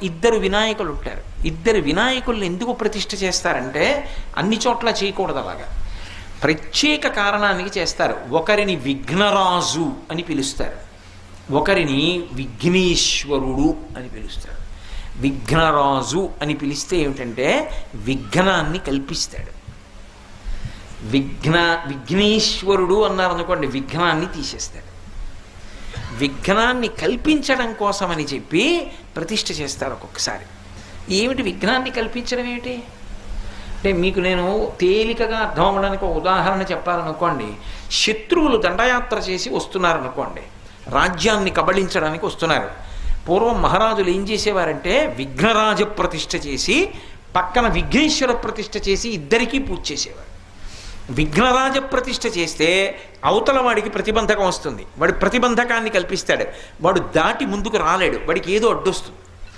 ఇద్దరు వినాయకులు ఉంటారు. ఇద్దరు వినాయకుల్ని ఎందుకు ప్రతిష్ఠ చేస్తారంటే అన్ని చోట్ల చేయకూడదు అలాగా. ప్రత్యేక కారణానికి చేస్తారు. ఒకరిని విఘ్నరాజు అని పిలుస్తారు, ఒకరిని విఘ్నేశ్వరుడు అని పిలుస్తారు. విఘ్నరాజు అని పిలిస్తే ఏమిటంటే విఘ్నాన్ని కల్పిస్తాడు. విఘ్నేశ్వరుడు అన్నారనుకోండి, విఘ్నాన్ని తీసేస్తాడు. విఘ్నాన్ని కల్పించడం కోసమని చెప్పి ప్రతిష్ఠ చేస్తారు ఒక్కొక్కసారి. ఏమిటి విఘ్నాన్ని కల్పించడం ఏమిటి అంటే, మీకు నేను తేలికగా అర్థం అవ్వడానికి ఒక ఉదాహరణ చెప్పాలనుకోండి. శత్రువులు దండయాత్ర చేసి వస్తున్నారనుకోండి, రాజ్యాన్ని కబళించడానికి వస్తున్నారు. పూర్వం మహారాజులు ఏం చేసేవారంటే విఘ్నరాజ ప్రతిష్ఠ చేసి పక్కన విఘ్నేశ్వర ప్రతిష్ఠ చేసి ఇద్దరికీ పూజ చేసేవారు. విఘ్నరాజ ప్రతిష్ఠ చేస్తే అవతల వాడికి ప్రతిబంధకం వస్తుంది, వాడి ప్రతిబంధకాన్ని కల్పిస్తాడు, వాడు దాటి ముందుకు రాలేడు, వాడికి ఏదో అడ్డొస్తుంది.